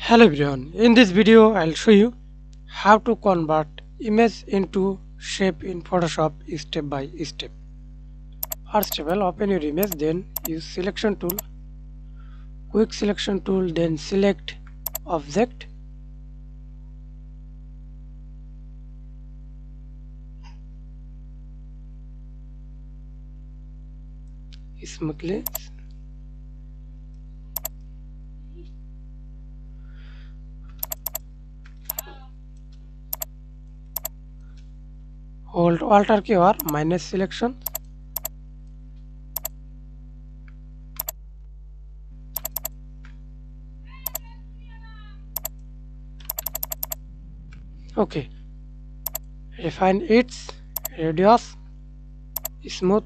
Hello everyone, in this video I'll show you how to convert image into shape in Photoshop step by step. First of all, open your image, then use selection tool, quick selection tool, then select object, smoothly hold Alt key or minus selection. Okay, refine its radius, smooth,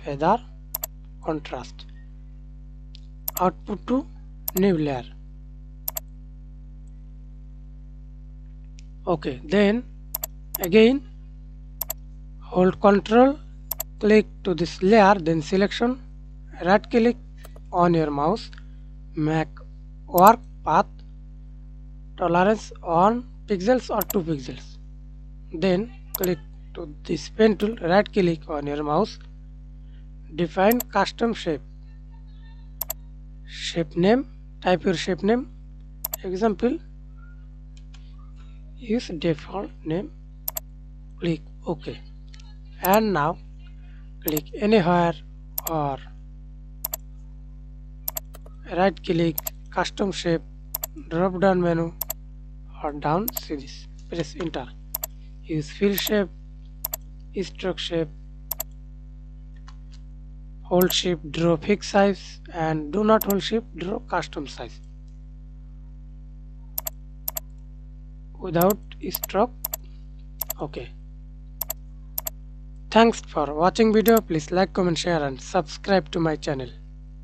feather, contrast. Output to new layer. Okay, then again hold Ctrl, click to this layer, then selection, right click on your mouse, make work path tolerance on pixels or 2 pixels. Then click to this pen tool, right click on your mouse, define custom shape. Shape name, type your shape name. Example, use default name, click OK. And now click anywhere or right click custom shape, drop down menu or down series, press enter. Use fill shape, stroke shape, hold shift, draw fixed size, and do not hold shift, draw custom size without stroke. Okay. Thanks for watching video. Please like, comment, share and subscribe to my channel.